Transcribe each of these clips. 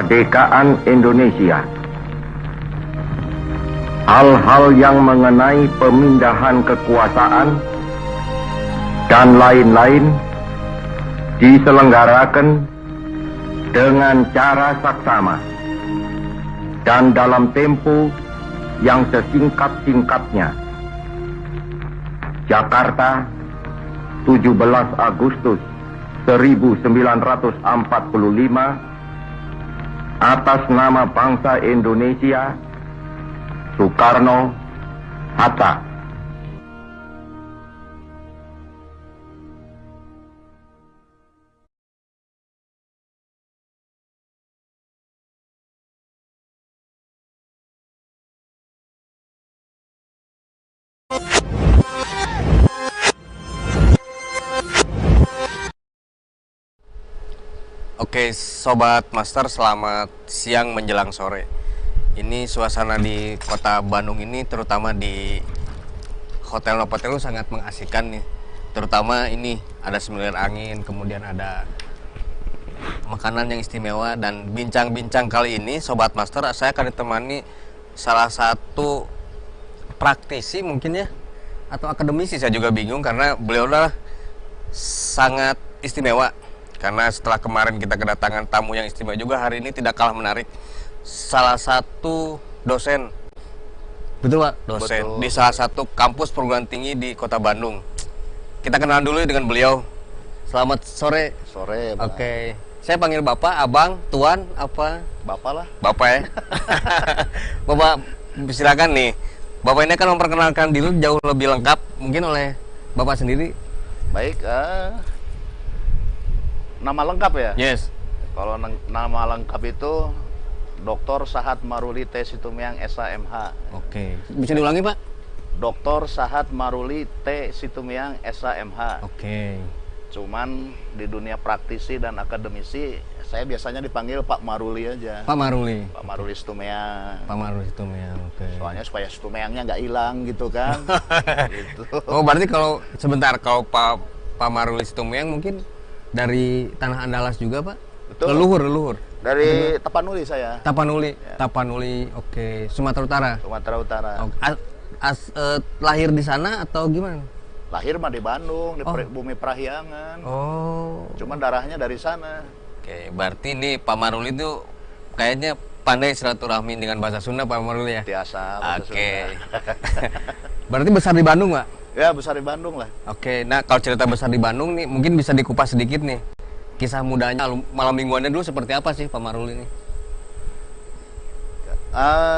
kemerdekaan Indonesia. Hal-hal yang mengenai pemindahan kekuasaan dan lain-lain diselenggarakan dengan cara saksama dan dalam tempo yang sesingkat-singkatnya. Jakarta, 17 Agustus 1945, atas nama bangsa Indonesia, Soekarno Hatta. Oke, Sobat Master, selamat siang menjelang sore. Ini suasana di kota Bandung ini, terutama di Hotel Novotel, sangat mengasihkan nih. Terutama ini ada semilir angin, kemudian ada makanan yang istimewa. Dan bincang-bincang kali ini, Sobat Master, saya akan ditemani salah satu praktisi mungkin ya, atau akademisi, saya juga bingung, karena beliau adalah sangat istimewa. Karena setelah kemarin kita kedatangan tamu yang istimewa juga, hari ini tidak kalah menarik. Salah satu dosen, betul Pak? Dosen betul. Di salah satu kampus perguruan tinggi di kota Bandung. Kita kenalan dulu dengan beliau. Selamat sore. Sore, Bang. Oke. Saya panggil Bapak, Abang, Tuan, apa? Bapak lah. Bapak ya. Bapak, silakan nih. Bapak ini akan memperkenalkan diri jauh lebih lengkap mungkin oleh Bapak sendiri. Baik, nama lengkap ya? Yes. Kalau nama lengkap itu Dr. Sahat Maruli T. Situmiang SAMH. Oke. Bisa diulangi, Pak? Dr. Sahat Maruli T. Situmiang SAMH. Oke. Cuman di dunia praktisi dan akademisi, saya biasanya dipanggil Pak Maruli aja. Pak Maruli. Pak Maruli Situmiang. Pak Maruli Situmiang, oke. Soalnya supaya Situmiangnya nggak hilang gitu kan. Gitu. Oh, berarti kalau sebentar, kalau Pak Maruli Situmiang mungkin dari Tanah Andalas juga, Pak? Betul. Leluhur. Dari Tapanuli saya. Tapanuli, Ya. Tapanuli, oke. Sumatera Utara. Sumatera Utara. Lahir di sana atau gimana? Lahir mah di Bandung, di Bumi Parahyangan. Oh. Cuman darahnya dari sana. Oke, berarti ini Pak Maruli itu kayaknya pandai silaturahmi dengan bahasa Sunda, Pak Maruli ya? Biasa. bahasa Oke. Sunda. Berarti besar di Bandung, Pak? Ya, besar di Bandung lah. Oke, nah kalau cerita besar di Bandung nih, mungkin bisa dikupas sedikit nih. Kisah mudanya, malam mingguannya dulu seperti apa sih Pak Maruli ini?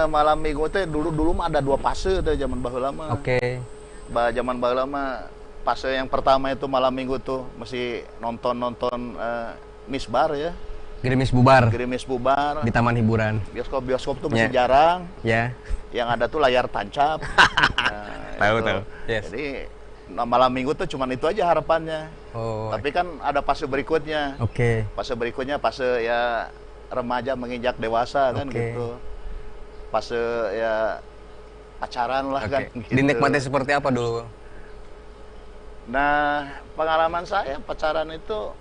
Malam minggu teh dulu mah ada 2 fase teh zaman baheula mah. Oke. Zaman baheula mah fase yang pertama itu malam minggu tuh mesti nonton misbar ya. Gerimis bubar. Gerimis bubar. Di taman hiburan. Bioskop tuh masih jarang. Ya. Yang ada tuh layar tancap. Tahu. Yes. Jadi malam minggu tuh cuman itu aja harapannya. Oh. Tapi kan ada fase berikutnya. Oke. Fase berikutnya fase ya remaja menginjak dewasa kan gitu. Fase ya pacaran lah kan gitu. Dinikmati seperti apa dulu? Nah, pengalaman saya pacaran itu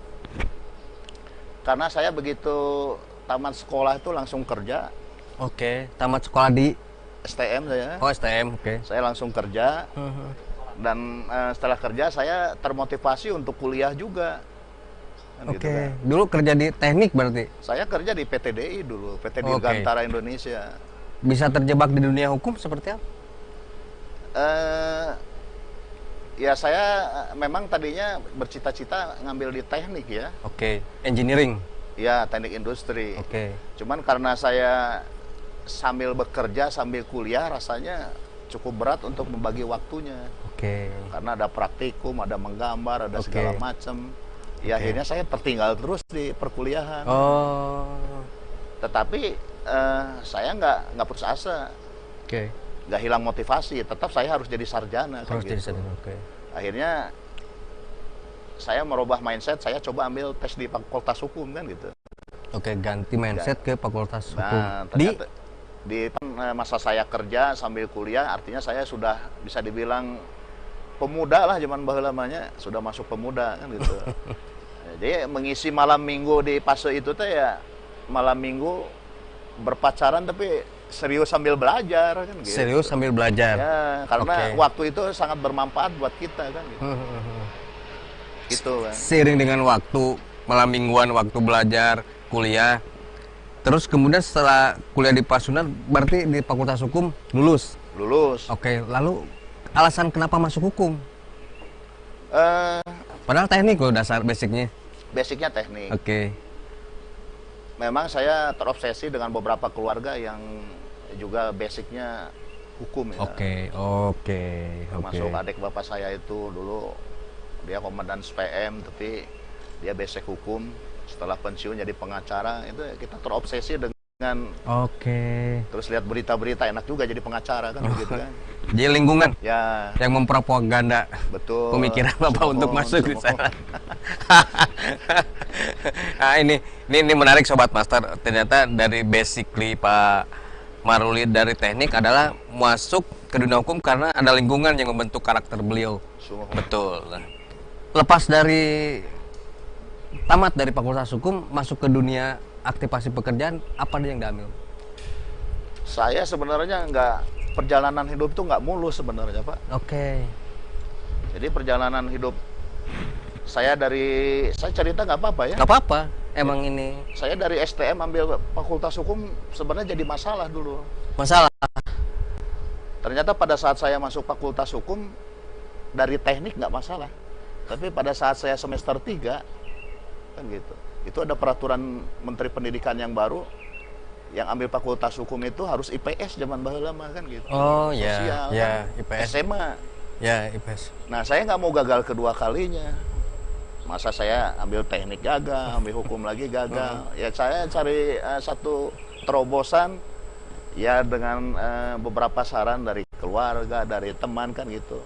karena saya begitu tamat sekolah itu langsung kerja. Oke, tamat sekolah di STM saya. Oh, STM, oke. Saya langsung kerja. Dan setelah kerja saya termotivasi untuk kuliah juga. Kan Oke. gitu kan. Dulu kerja di teknik berarti? Saya kerja di PTDI dulu, PT Dirgantara Indonesia. Bisa terjebak di dunia hukum seperti apa? Ya saya memang tadinya bercita-cita ngambil di teknik ya. Oke. Engineering? Ya, teknik industri. Oke. Cuman karena saya sambil bekerja, sambil kuliah, rasanya cukup berat untuk membagi waktunya. Oke. Karena ada praktikum, ada menggambar, ada segala macam. Ya akhirnya saya tertinggal terus di perkuliahan. Oh. Tetapi saya nggak putus asa. Oke. Nggak hilang motivasi. Tetap saya harus jadi sarjana. Harus jadi gitu. sarjana, oke. Akhirnya saya merubah mindset. Saya coba ambil tes di Fakultas Hukum kan gitu. Oke, ganti mindset ke Fakultas Hukum. Nah, ternyata di masa saya kerja sambil kuliah, artinya saya sudah bisa dibilang pemuda lah zaman baheula lamanya, sudah masuk pemuda kan gitu. Jadi mengisi malam minggu di fase itu teh ya malam minggu berpacaran tapi serius sambil belajar kan gitu. Serius sambil belajar. Ya, karena Oke. waktu itu sangat bermanfaat buat kita kan gitu. Gitu kan. Seiring dengan waktu, malam mingguan waktu belajar, kuliah. Terus kemudian setelah kuliah di Pasundan, berarti di Fakultas Hukum lulus. Lulus. Oke, lalu alasan kenapa masuk hukum? Eh, Padahal teknik loh dasar basicnya. basicnya teknik. Oke. Memang saya terobsesi dengan beberapa keluarga yang juga basicnya hukum ya. Oke, oke, oke. Termasuk adik bapak saya itu dulu dia komandan SPM tapi dia basic hukum. Setelah pensiun jadi pengacara, itu kita terobsesi dengan Oke. terus lihat berita-berita, enak juga jadi pengacara kan begitu kan. Jadi lingkungan Ya, yang mempropaganda betul. pemikiran Bapak untuk masuk di sana. Nah, ini menarik Sobat Master. Ternyata dari basically Pak Maruli dari teknik adalah masuk ke dunia hukum karena ada lingkungan yang membentuk karakter beliau. Sungguh. Betul. Nah, lepas dari tamat dari Fakultas Hukum masuk ke dunia aktivasi pekerjaan, apa yang diambil? Saya sebenarnya perjalanan hidup itu nggak mulus sebenarnya Pak. Oke. Jadi perjalanan hidup saya cerita nggak apa-apa ya. Nggak apa-apa. Emang ini Saya dari STM ambil Fakultas Hukum sebenarnya jadi masalah dulu. masalah. Ternyata pada saat saya masuk Fakultas Hukum dari teknik nggak masalah. Tapi pada saat saya semester 3 kan gitu. Itu ada peraturan Menteri Pendidikan yang baru yang ambil Fakultas Hukum itu harus IPS zaman baheula mah kan gitu. Oh ya, Sosial, ya kan. IPS. SMA. Ya IPS. Nah, saya nggak mau gagal kedua kalinya. Masa saya ambil teknik gagal, ambil hukum lagi gagal. Ya saya cari satu terobosan ya dengan beberapa saran dari keluarga, dari teman kan gitu.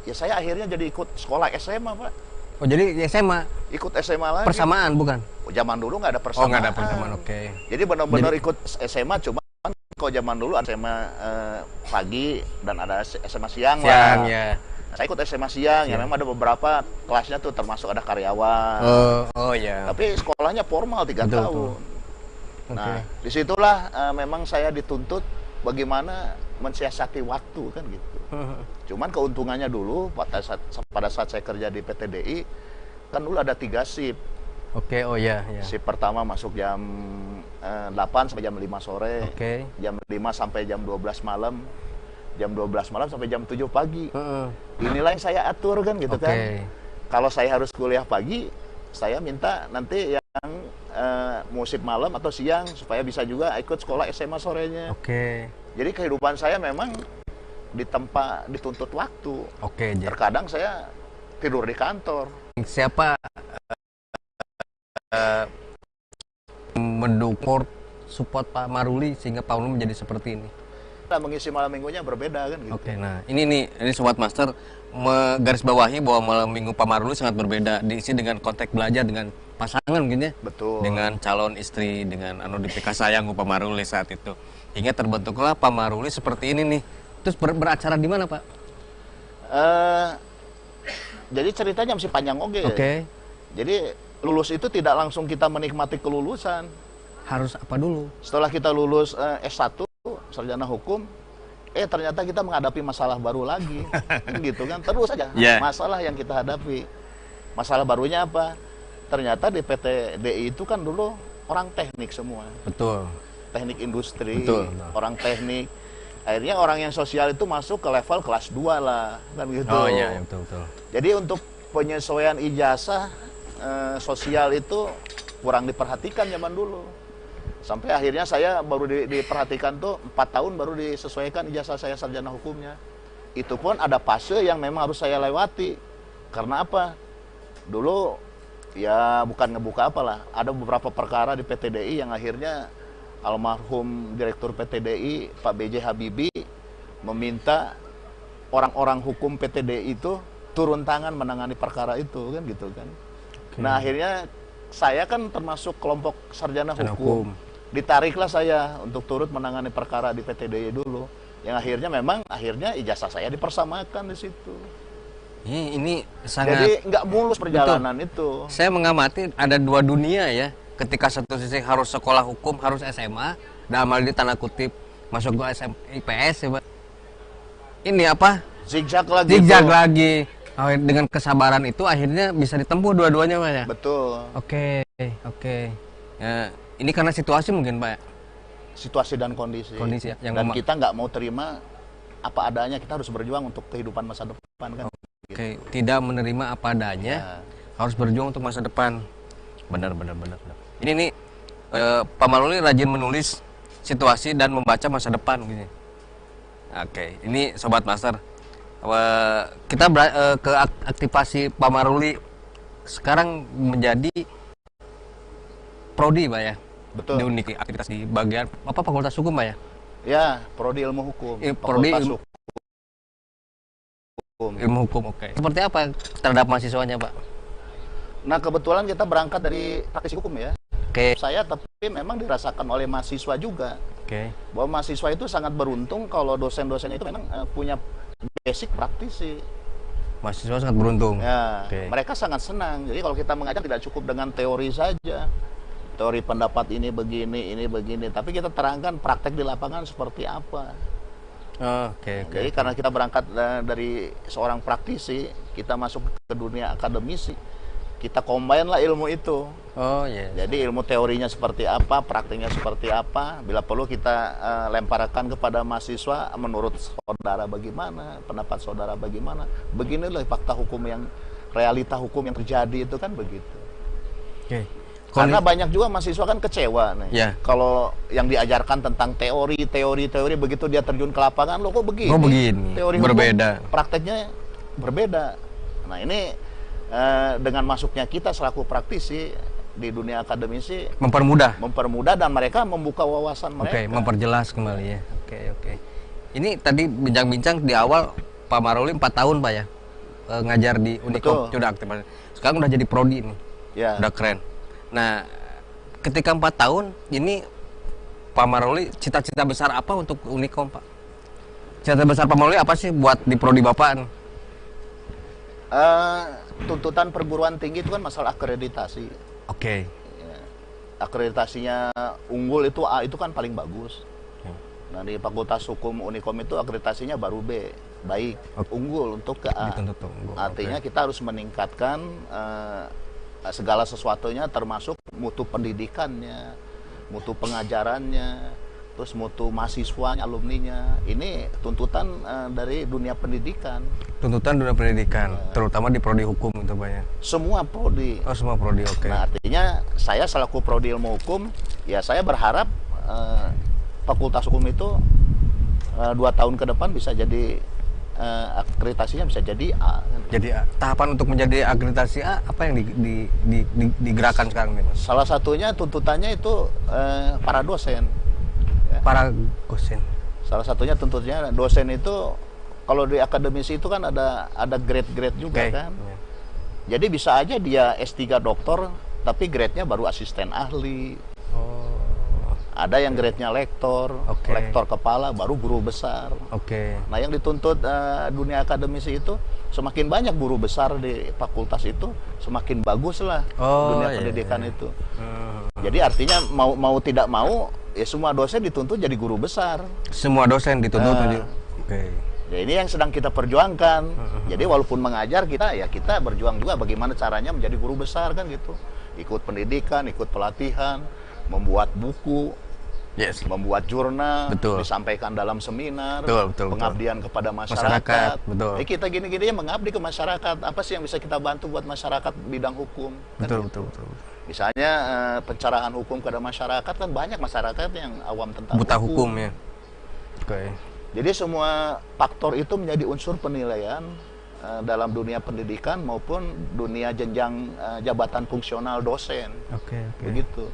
Ya saya akhirnya jadi ikut sekolah SMA, Pak. Oh jadi SMA Ikut SMA lagi. persamaan bukan? Zaman dulu nggak ada Oh persamaan. nggak ada persamaan, oke. Jadi benar-benar ikut SMA, cuma kalau zaman dulu ada SMA pagi dan ada SMA siang Siang lah. ya. Nah, saya ikut SMA siang, ya memang ada beberapa kelasnya tuh termasuk ada karyawan. Oh ya. Tapi sekolahnya formal 3 Betul, tahun. betul. Nah, disitulah memang saya dituntut bagaimana mensiasati waktu kan gitu. Cuman keuntungannya dulu pada saat saya kerja di PTDI kan dulu ada 3 shift. Oke, oh ya, ya. Shift pertama masuk jam 8 sampai jam 5 sore. Oke. Jam 5 sampai jam 12 malam. Jam 12 malam sampai jam 7 pagi. Inilah yang saya atur kan gitu kan. Kalau saya harus kuliah pagi, saya minta nanti yang mau shift malam atau siang supaya bisa juga ikut sekolah SMA sorenya. Oke. Jadi kehidupan saya memang dituntut waktu. Oke, Terkadang saya tidur di kantor. siapa mendukung support Pak Maruli sehingga Pak Maruli menjadi seperti ini? Nah, mengisi malam minggunya berbeda kan gitu. Oke, nah ini Sobat Master garis bawahi bahwa malam minggu Pak Maruli sangat berbeda, diisi dengan konteks belajar dengan pasangan mungkin ya. Betul. Dengan calon istri, dengan Dipika sayang Pak Maruli saat itu. Hingga terbentuklah Pak Maruli seperti ini nih. Terus beracara di mana Pak? Jadi ceritanya masih panjang oke. Oke. Jadi lulus itu tidak langsung kita menikmati kelulusan. Harus apa dulu? Setelah kita lulus S1 sarjana hukum, ternyata kita menghadapi masalah baru lagi. Gitu kan, terus saja masalah yang kita hadapi. Masalah barunya apa? Ternyata di PTDI itu kan dulu orang teknik semua. Betul. Teknik industri, Betul. orang teknik. Akhirnya orang yang sosial itu masuk ke level kelas 2 lah, kan gitu. Oh iya, betul. Jadi untuk penyesuaian ijazah sosial itu kurang diperhatikan zaman dulu. Sampai akhirnya saya baru diperhatikan tuh 4 tahun baru disesuaikan ijazah saya sarjana hukumnya. Itu pun ada fase yang memang harus saya lewati. Karena apa? Dulu ya bukan ngebuka apalah, ada beberapa perkara di PTDI yang akhirnya almarhum Direktur PTDI Pak B.J. Habibie meminta orang-orang hukum PTDI itu turun tangan menangani perkara itu kan gitu kan. Nah akhirnya saya kan termasuk kelompok sarjana hukum. Ditariklah saya untuk turut menangani perkara di PTDI dulu. Yang akhirnya ijazah saya dipersamakan di situ. Ini sangat. Jadi nggak mulus perjalanan itu. Saya mengamati ada 2 dunia ya. Ketika satu sisi harus sekolah hukum, harus SMA, dalam hal ini tanda kutip masuk ke SM IPS ya Pak. Ini apa? Zigzag lagi. Zigzag lagi. Oh, dengan kesabaran itu akhirnya bisa ditempuh dua-duanya Pak ya. Betul. Oke. Ya, ini karena situasi mungkin Pak. Situasi dan kondisi. Kondisi yang dan kita nggak mau terima apa adanya, kita harus berjuang untuk kehidupan masa depan kan. Oke, tidak menerima apa adanya, harus berjuang untuk masa depan. Benar. Ini nih Pak Maruli rajin menulis situasi dan membaca masa depan gitu. Oke, ini Sobat Master. Kita ke aktivasi Pak Maruli sekarang menjadi prodi Pak ya. Betul. Di Unik, aktivitas di bagian apa Fakultas Hukum Pak ya? Ya, prodi ilmu hukum. Prodi Fakultas ilmu hukum, oke. Seperti apa terhadap mahasiswanya Pak? Nah, kebetulan kita berangkat dari praktisi hukum ya. Oke. Saya tapi memang dirasakan oleh mahasiswa juga. Oke. Bahwa mahasiswa itu sangat beruntung kalau dosen-dosen itu memang punya basic praktisi. Mahasiswa sangat beruntung. Ya, Oke. mereka sangat senang. Jadi kalau kita mengajar tidak cukup dengan teori saja. Teori pendapat ini begini, tapi kita terangkan praktek di lapangan seperti apa. Oke. Jadi karena kita berangkat dari seorang praktisi, kita masuk ke dunia akademisi, kita combine lah ilmu itu. Oh iya. Jadi ilmu teorinya seperti apa, prakteknya seperti apa. Bila perlu kita lemparkan kepada mahasiswa, menurut saudara bagaimana, pendapat saudara bagaimana. Beginilah fakta hukum yang, realita hukum yang terjadi itu kan begitu. Oke. Karena banyak juga mahasiswa kan kecewa nih. Ya. Kalau yang diajarkan tentang teori begitu dia terjun ke lapangan, loh kok begini? Oh begini. Teori berbeda. hukum, prakteknya berbeda. Nah ini dengan masuknya kita selaku praktisi di dunia akademisi mempermudah dan mereka membuka wawasan mereka. Oke, memperjelas kembali ya. Oke. Ini tadi bincang-bincang di awal Pak Maruli 4 tahun Pak ya ngajar di Unikom, sudah aktif. Sekarang udah jadi prodi nih. Ya. Udah keren. Nah, ketika 4 tahun ini Pak Maruli cita-cita besar apa untuk Unikom Pak? Cita-cita besar Pak Maruli apa sih buat di prodi Bapak? Tuntutan perguruan tinggi itu kan masalah akreditasi. Oke. Ya. Akreditasinya unggul itu A itu kan paling bagus. Nah di Fakultas Hukum Unikom itu akreditasinya baru B, baik, unggul untuk ke A. Artinya kita harus meningkatkan segala sesuatunya termasuk mutu pendidikannya, mutu pengajarannya, terus mutu mahasiswanya, alumninya. Ini tuntutan dari dunia pendidikan. Tuntutan dunia pendidikan, terutama di prodi hukum itu Pak ya? Semua prodi. Oh semua prodi, oke. Nah artinya saya selaku prodi ilmu hukum, ya saya berharap Fakultas Hukum itu 2 tahun ke depan bisa jadi akreditasinya bisa jadi A. Jadi tahapan untuk menjadi akreditasi A apa yang digerakkan sekarang nih Mas? Salah satunya tuntutannya itu para dosen. Ya. Para dosen. Salah satunya tuntutannya dosen itu kalau di akademisi itu kan ada grade-grade juga kan. Ya. Jadi bisa aja dia S3 doktor tapi grade-nya baru asisten ahli. Ada yang grade-nya lektor, lektor kepala, baru guru besar. Nah yang dituntut dunia akademisi itu semakin banyak guru besar di fakultas itu, semakin bagus lah dunia pendidikan itu. Jadi artinya mau tidak mau, ya semua dosen dituntut jadi guru besar. Semua dosen dituntut. Ya ini yang sedang kita perjuangkan. Jadi walaupun mengajar kita berjuang juga bagaimana caranya menjadi guru besar kan gitu. Ikut pendidikan, ikut pelatihan, membuat buku. Yes. Membuat jurnal, betul. Disampaikan dalam seminar, betul, pengabdian kepada masyarakat. Betul. Kita gini-gini mengabdi ke masyarakat. Apa sih yang bisa kita bantu buat masyarakat bidang hukum? Kan Betul. Misalnya pencerahan hukum kepada masyarakat kan banyak masyarakat yang awam tentang buta hukum ya. Jadi semua faktor itu menjadi unsur penilaian dalam dunia pendidikan maupun dunia jenjang jabatan fungsional dosen. Begitu.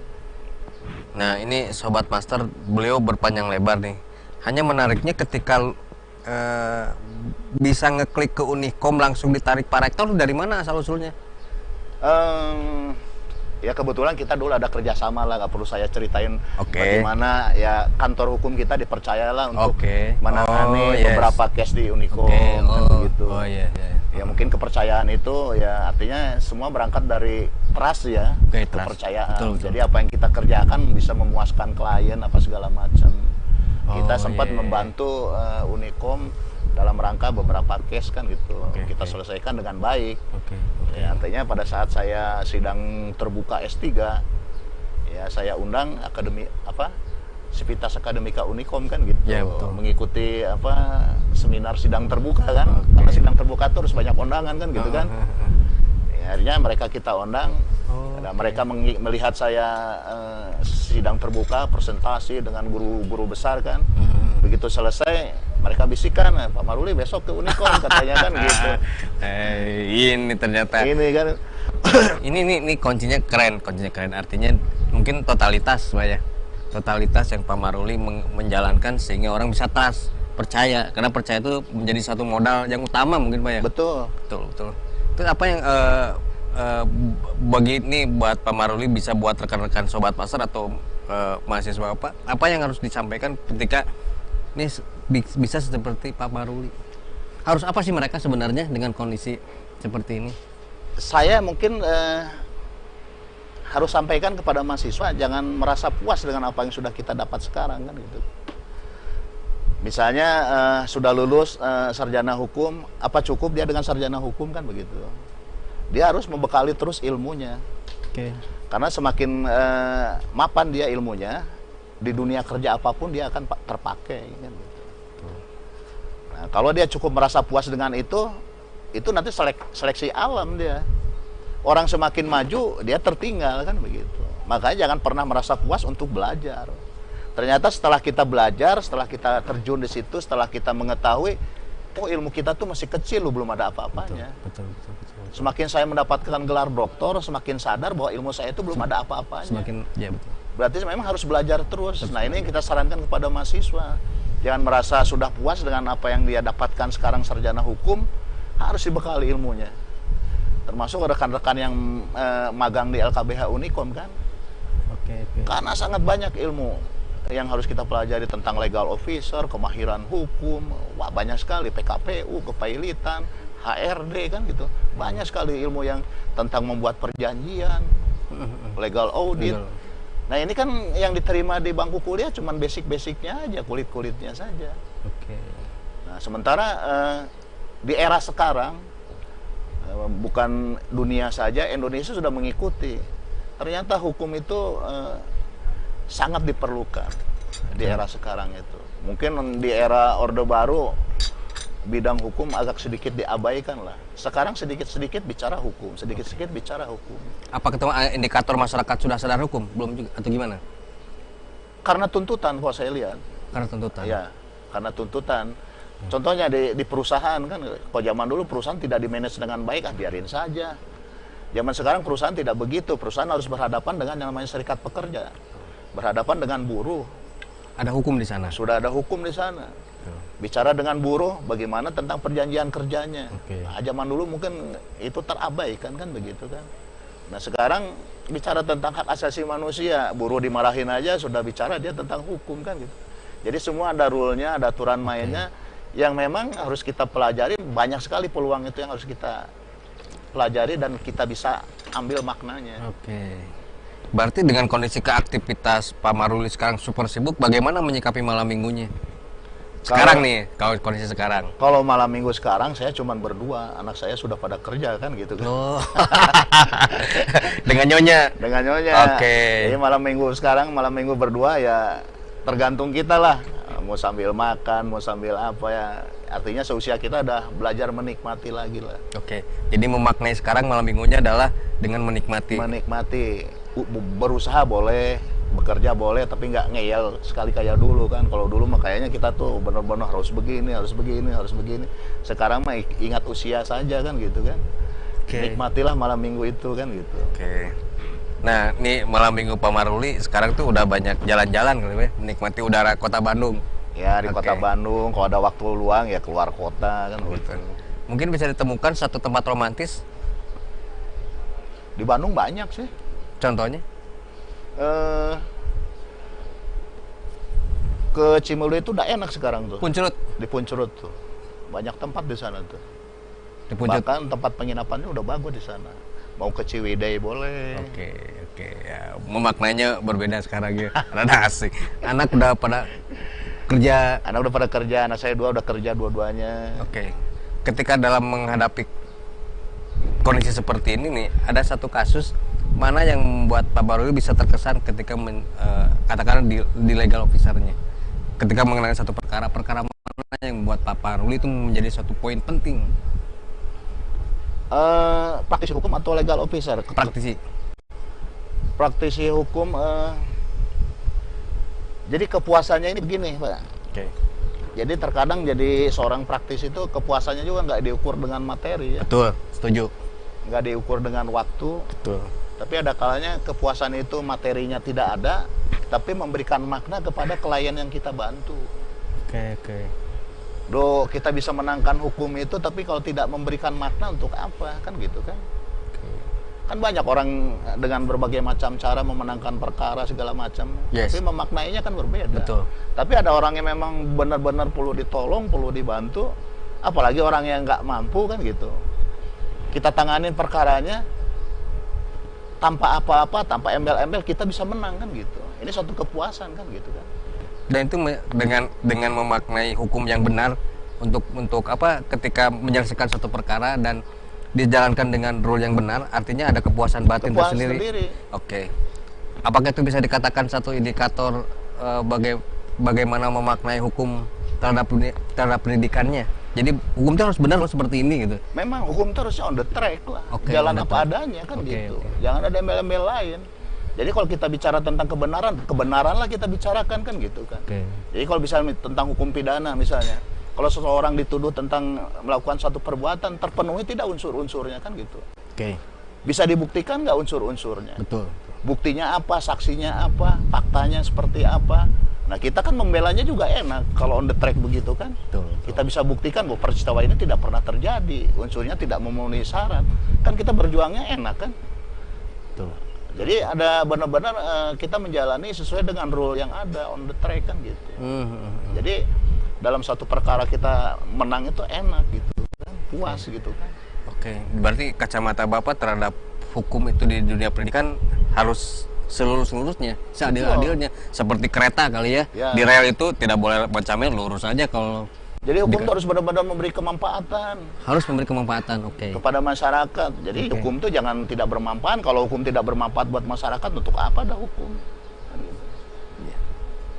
Nah ini Sobat Master, beliau berpanjang lebar nih. Hanya menariknya ketika bisa ngeklik ke Unikom langsung ditarik Pak Rektor, dari mana asal usulnya? Ya kebetulan kita dulu ada kerjasama lah, nggak perlu saya ceritain bagaimana ya kantor hukum kita dipercayalah untuk menangani beberapa case di Unikom. Begitu. Ya mungkin kepercayaan itu ya artinya semua berangkat dari trust ya, Oke, trust. kepercayaan. Betul, betul. Jadi apa yang kita kerjakan bisa memuaskan klien apa segala macam. Kita sempat iya. membantu Unicom dalam rangka beberapa case kan gitu. Oke, Kita oke. selesaikan dengan baik. Oke. Ya, artinya pada saat saya sidang terbuka S3, ya saya undang akademi apa? Sivitas Akademika Unicom kan gitu, Ya, betul. mengikuti apa seminar sidang terbuka kan, karena sidang terbuka itu harus banyak undangan kan gitu kan. Ya, akhirnya mereka kita undang, dan mereka melihat saya sidang terbuka presentasi dengan guru-guru besar kan. Begitu selesai mereka bisikan, Pak Maruli besok ke Unicom katanya kan gitu. Ini ternyata Ini kan ini kuncinya keren, artinya mungkin totalitas Pak ya, totalitas yang Pak Maruli menjalankan sehingga orang bisa trust, percaya, karena percaya itu menjadi satu modal yang utama mungkin Pak ya. betul. Betul. Itu apa yang bagi ini buat Pak Maruli, bisa buat rekan-rekan sobat pasar atau mahasiswa apa yang harus disampaikan ketika ini bisa seperti Pak Maruli? Harus apa sih mereka sebenarnya dengan kondisi seperti ini? Saya mungkin harus sampaikan kepada mahasiswa jangan merasa puas dengan apa yang sudah kita dapat sekarang kan gitu. Misalnya sudah lulus sarjana hukum, apa cukup dia dengan sarjana hukum kan begitu. Dia harus membekali terus ilmunya. Oke. Karena semakin mapan dia ilmunya, di dunia kerja apapun dia akan terpakai kan gitu. Nah, kalau dia cukup merasa puas dengan itu nanti seleksi alam dia. Orang semakin maju, dia tertinggal kan begitu. Makanya jangan pernah merasa puas untuk belajar. Ternyata setelah kita belajar, setelah kita terjun di situ, setelah kita mengetahui, oh ilmu kita tuh masih kecil loh, belum ada apa-apanya. Betul. Semakin saya mendapatkan gelar doktor, semakin sadar bahwa ilmu saya itu belum ada apa-apanya. Ya betul. Berarti memang harus belajar terus. Nah ini yang kita sarankan kepada mahasiswa. Jangan merasa sudah puas dengan apa yang dia dapatkan sekarang sarjana hukum, harus dibekali ilmunya. Termasuk rekan-rekan yang magang di LKBH Unicom kan. Oke. Karena sangat banyak ilmu yang harus kita pelajari tentang legal officer, kemahiran hukum, wah banyak sekali, PKPU, kepailitan, HRD kan gitu. Banyak sekali ilmu yang tentang membuat perjanjian, legal audit. Nah ini kan yang diterima di bangku kuliah cuman basic-basicnya aja, kulit-kulitnya saja. Oke. Nah sementara di era sekarang, bukan dunia saja, Indonesia sudah mengikuti. Ternyata hukum itu sangat diperlukan di era sekarang itu. Mungkin di era Orde Baru bidang hukum agak sedikit diabaikan lah. Sekarang sedikit-sedikit bicara hukum, sedikit-sedikit bicara hukum. Apa ketemu indikator masyarakat sudah sadar hukum? Belum juga atau gimana? Karena tuntutan kalau saya lihat. Karena tuntutan. Ya, karena tuntutan. Contohnya di perusahaan kan, kalau zaman dulu perusahaan tidak dimanage dengan baik, biarin saja. Zaman sekarang perusahaan tidak begitu, perusahaan harus berhadapan dengan yang namanya serikat pekerja, berhadapan dengan buruh. Ada hukum di sana. Sudah ada hukum di sana. Bicara dengan buruh, bagaimana tentang perjanjian kerjanya. Oke. Nah, zaman dulu mungkin itu terabaikan kan begitu kan. Nah sekarang bicara tentang hak asasi manusia, buruh dimarahin aja sudah bicara dia tentang hukum kan gitu. Jadi semua ada rule-nya, ada aturan mainnya. Yang memang harus kita pelajari, banyak sekali peluang itu yang harus kita pelajari dan kita bisa ambil maknanya. Oke. Berarti dengan kondisi keaktivitas Pak Maruli sekarang super sibuk, bagaimana menyikapi malam minggunya? Sekarang nih, kalau kondisi sekarang. Kalau malam minggu sekarang saya cuma berdua, anak saya sudah pada kerja kan gitu kan. Oh. Dengan nyonya. Dengan nyonya. Oke. Jadi malam minggu berdua ya tergantung kita lah. Mau sambil makan, mau sambil apa ya. Artinya seusia kita udah belajar menikmati lagi lah. Oke. Jadi memaknai sekarang malam minggunya adalah dengan menikmati. Menikmati. Berusaha boleh, bekerja boleh, tapi nggak ngeyel sekali kayak dulu kan. Kalau dulu mah kayaknya kita tuh benar-benar harus begini. Sekarang mah ingat usia saja kan gitu kan. Oke. Nikmatilah malam minggu itu kan gitu. Oke. Nah, nih malam minggu Pak Maruli sekarang tuh udah banyak jalan-jalan kali ya, menikmati udara kota Bandung. Ya di kota Oke. Bandung, kalau ada waktu luang ya keluar kota kan gitu. Mungkin bisa ditemukan satu tempat romantis, Di Bandung banyak sih. contohnya? Ke Cimulu itu udah enak sekarang tuh. Puncurut. Di Puncurut tuh. Banyak tempat di sana tuh. Bahkan tempat penginapannya udah bagus di sana. Mau ke Ciwidey boleh. Oke, ya, memaknainya berbeda sekarang ya. Rada asik. Anak udah pada kerja. Anak saya udah kerja dua-duanya. Oke. Ketika dalam menghadapi kondisi seperti ini nih, ada satu kasus mana yang membuat Pak Baruli bisa terkesan ketika katakanlah di legal officernya. Ketika mengenai satu perkara mana yang membuat Pak Baruli itu menjadi satu poin penting? Praktisi hukum atau legal officer? Praktisi hukum. Jadi kepuasannya ini begini, Pak. Oke. Jadi terkadang jadi seorang praktisi itu kepuasannya juga nggak diukur dengan materi. Ya? Betul, setuju. Nggak diukur dengan waktu. Betul. Tapi ada kalanya kepuasan itu materinya tidak ada, tapi memberikan makna kepada klien yang kita bantu. Oke. Kita bisa menangkan hukum itu, tapi kalau tidak memberikan makna untuk apa, kan gitu kan? Kan banyak orang dengan berbagai macam cara memenangkan perkara segala macam, tapi memaknainya kan berbeda. Betul. Tapi ada orang yang memang benar-benar perlu ditolong, perlu dibantu, apalagi orang yang nggak mampu kan gitu. Kita tanganin perkaranya tanpa apa-apa, tanpa embel-embel kita bisa menang kan gitu. Ini suatu kepuasan kan gitu kan. Dan itu dengan memaknai hukum yang benar untuk apa ketika menyelesaikan suatu perkara dan dijalankan dengan rule yang benar, artinya ada kepuasan batin tersendiri. Oke. Apakah itu bisa dikatakan satu indikator bagaimana memaknai hukum terhadap pendidikannya? Jadi hukum itu harus benar seperti ini gitu. Memang hukum itu harus on the track lah. Jalan apa adanya kan gitu. Jangan ada embel-embel lain. Jadi kalau kita bicara tentang kebenaran lah kita bicarakan kan gitu kan. Jadi kalau misalnya tentang hukum pidana misalnya, kalau seseorang dituduh tentang melakukan suatu perbuatan, terpenuhi tidak unsur-unsurnya kan gitu. Bisa dibuktikan nggak unsur-unsurnya? Betul. Buktinya apa, saksinya apa, faktanya seperti apa. Nah kita kan membelanya juga enak kalau on the track begitu kan. Betul. Kita bisa buktikan bahwa peristiwa ini tidak pernah terjadi, unsurnya tidak memenuhi syarat. Kan kita berjuangnya enak kan. Betul. Jadi ada benar-benar kita menjalani sesuai dengan rule yang ada on the track kan gitu. Jadi dalam satu perkara kita menang itu enak gitu kan, puas gitu kan. Oke, berarti kacamata Bapak terhadap hukum itu di dunia pendidikan harus seluruh-seluruhnya, seadil-adilnya. Seperti kereta kali ya, di rel itu tidak boleh bancamel, lurus aja kalau. Jadi hukum itu harus benar-benar memberi kemanfaatan. Harus memberi kemanfaatan, kepada masyarakat. Jadi hukum itu jangan tidak bermanfaat. Kalau hukum tidak bermanfaat buat masyarakat, untuk apa ada hukum?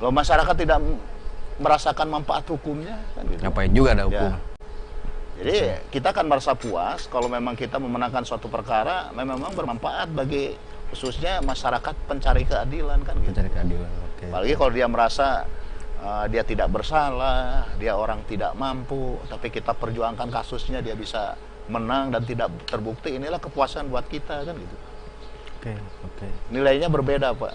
Kalau masyarakat tidak merasakan manfaat hukumnya, kan gitu. Ngapain juga ada hukum? Jadi kita akan merasa puas kalau memang kita memenangkan suatu perkara, memang bermanfaat bagi khususnya masyarakat pencari keadilan kan gitu. Pencari keadilan. Apalagi kalau dia merasa dia tidak bersalah, dia orang tidak mampu, tapi kita perjuangkan kasusnya, dia bisa menang dan tidak terbukti, inilah kepuasan buat kita kan gitu. Nilainya berbeda, Pak.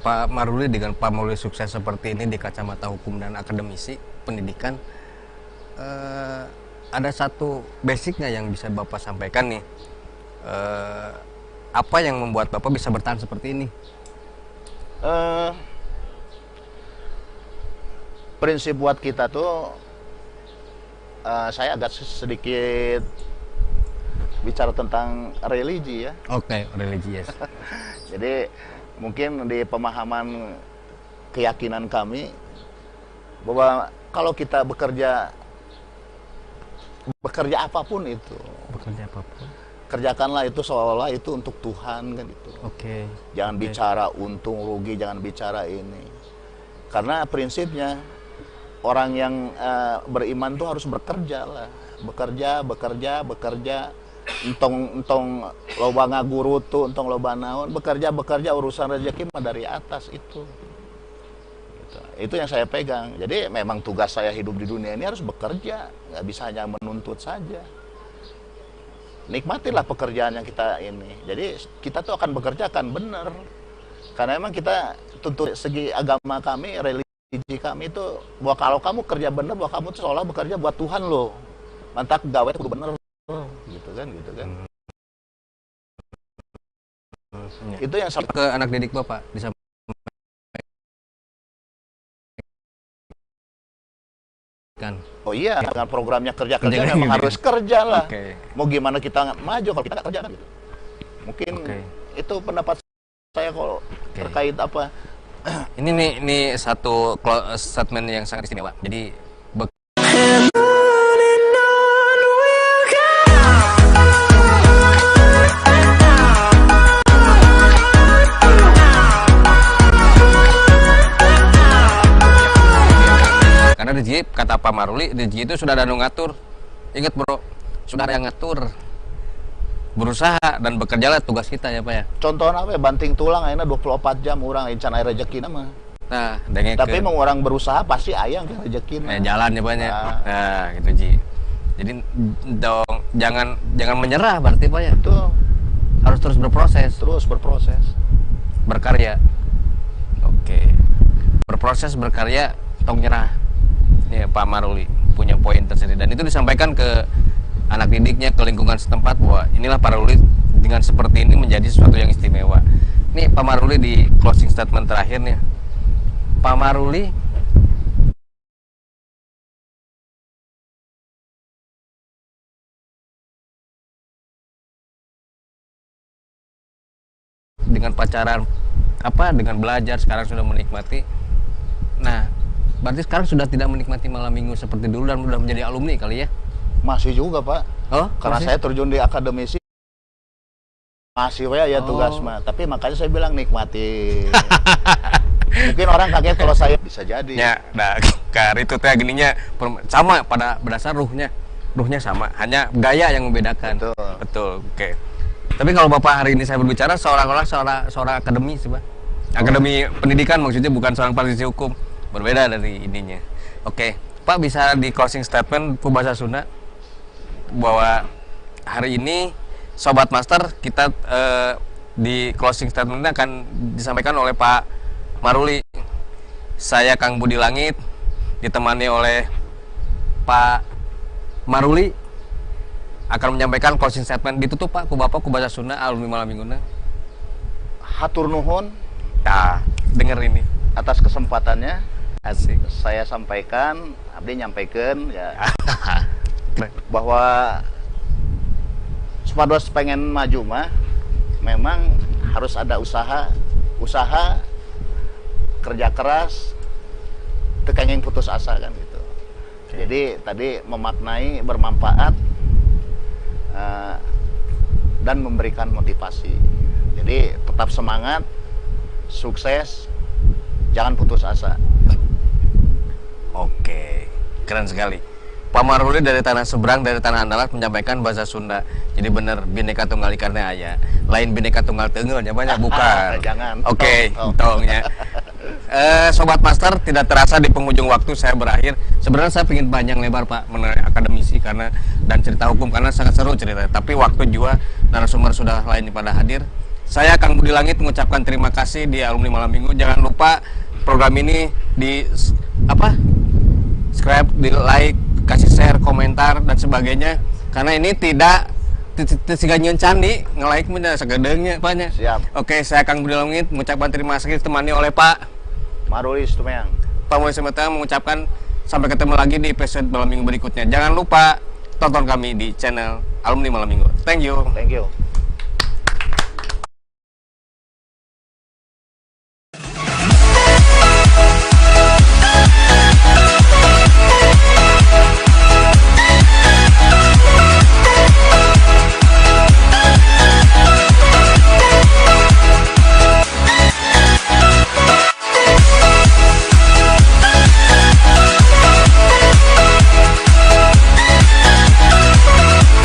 Pak Maruli dengan Pak Maruli sukses seperti ini di kacamata hukum dan akademisi pendidikan, ada satu basicnya yang bisa Bapak sampaikan nih. Apa yang membuat Bapak bisa bertahan seperti ini? Prinsip buat kita tuh, saya agak sedikit bicara tentang religi ya. Religi, yes. Jadi mungkin di pemahaman keyakinan kami bahwa kalau kita bekerja apapun itu, kerjakanlah itu seolah-olah itu untuk Tuhan kan itu. Jangan bicara untung rugi, jangan bicara ini. Karena prinsipnya orang yang beriman tuh harus bekerja lah, bekerja, entong loba ngaguru tuh, entong loba naon, bekerja urusan rezeki mah dari atas itu. Gitu. Itu yang saya pegang. Jadi memang tugas saya hidup di dunia ini harus bekerja, nggak bisa hanya menuntut saja. Nikmatilah pekerjaan yang kita ini. Jadi kita tuh akan bekerja akan benar. Karena memang kita tuntut segi agama kami, religi kami itu bahwa kalau kamu kerja benar, bahwa kamu tuh seolah bekerja buat Tuhan loh. Mantap gawe itu bener gitu kan. Itu yang sampai ke anak didik Bapak disampaikan. Oh iya, dengan programnya kerja Kerja memang gitu. harus kerja lah. Oke. Mau gimana kita maju kalau kita nggak kerja kan gitu. Mungkin Oke. itu pendapat saya kalau terkait apa. Ini satu statement yang sangat istimewa. Jadi karena di Jeep, kata Pak Maruli, di Jeep itu sudah ada yang ngatur. Ingat bro, sudah ada yang ngatur. Berusaha dan bekerjalah tugas kita ya Pak ya. Contohnya apa ya, banting tulang akhirnya 24 jam orang encan air rezeki nama. Nah, dengan Tapi emang orang berusaha pasti ayang kan rezeki. jalan ya banyak. Nah. Nah, gitu Ji. Jadi dong jangan menyerah berarti Pak ya. Itu Harus terus berproses, terus berproses. berkarya. Oke. Berproses, berkarya, tong nyerah. Ini Pak Maruli punya poin tersendiri dan itu disampaikan ke anak didiknya, ke lingkungan setempat bahwa inilah Pak Maruli dengan seperti ini menjadi sesuatu yang istimewa. Nih Pak Maruli di closing statement terakhirnya. Pak Maruli dengan pacaran dengan belajar sekarang sudah menikmati. Nah, berarti sekarang sudah tidak menikmati malam minggu seperti dulu dan sudah menjadi alumni kali ya? Masih juga Pak. Oh, Karena masih? saya terjun di akademisi masih ya tugas mah. Tapi makanya saya bilang nikmati. Mungkin orang kaget kalau saya bisa jadi. Ya, nah, kar itu teh gininya sama pada berdasar ruhnya sama, hanya gaya yang membedakan. Betul. Oke. Tapi kalau Bapak hari ini saya berbicara seorang akademi sih Pak. Akademi pendidikan maksudnya, bukan seorang praktisi hukum. Berbeda dari ininya. Oke, Pak bisa di closing statement ku bahasa Sunda bahwa hari ini Sobat Master kita di closing statementnya akan disampaikan oleh Pak Maruli. Saya Kang Budi Langit ditemani oleh Pak Maruli akan menyampaikan closing statement. Ditutup Pak ku Bapak ku bahasa Sunda alumni malam minggunya. Hatur nuhun. Nah, denger ini. Atas kesempatannya. Asik. Saya sampaikan, abdi nyampaikan ya bahwa sepados pengen maju mah memang harus ada usaha kerja keras, tekengin putus asa kan gitu. Jadi tadi memaknai bermanfaat dan memberikan motivasi. Jadi tetap semangat, sukses, jangan putus asa. Oke, keren sekali. Pak Maruli dari tanah seberang, dari tanah Andalas menyampaikan bahasa Sunda. Jadi bener, Bhinneka Tunggal Ika teh aya. Lain Bhinneka Tunggal Teungel nya banyak bukan. Jangan. Oke, tolongnya. Sobat Master, tidak terasa di penghujung waktu saya berakhir. Sebenarnya saya ingin panjang lebar Pak mengenai akademisi karena dan cerita hukum karena sangat seru ceritanya. Tapi waktu juga narasumber sudah lain pada hadir. Saya Kang Budi Langit mengucapkan terima kasih di alumni malam minggu. Jangan lupa program ini di subscribe, di like, kasih share, komentar dan sebagainya. Karena ini tidak nyeun candi, nge-like mah sagedengnya Paknya. Siap. Oke, saya Kang Budi Langit mengucapkan terima kasih ditemani oleh Pak Maruli Stumeang. Pak Maruli Stumeang mengucapkan sampai ketemu lagi di episode malam minggu berikutnya. Jangan lupa tonton kami di channel Alumni Malam Minggu. Thank you. Thank you.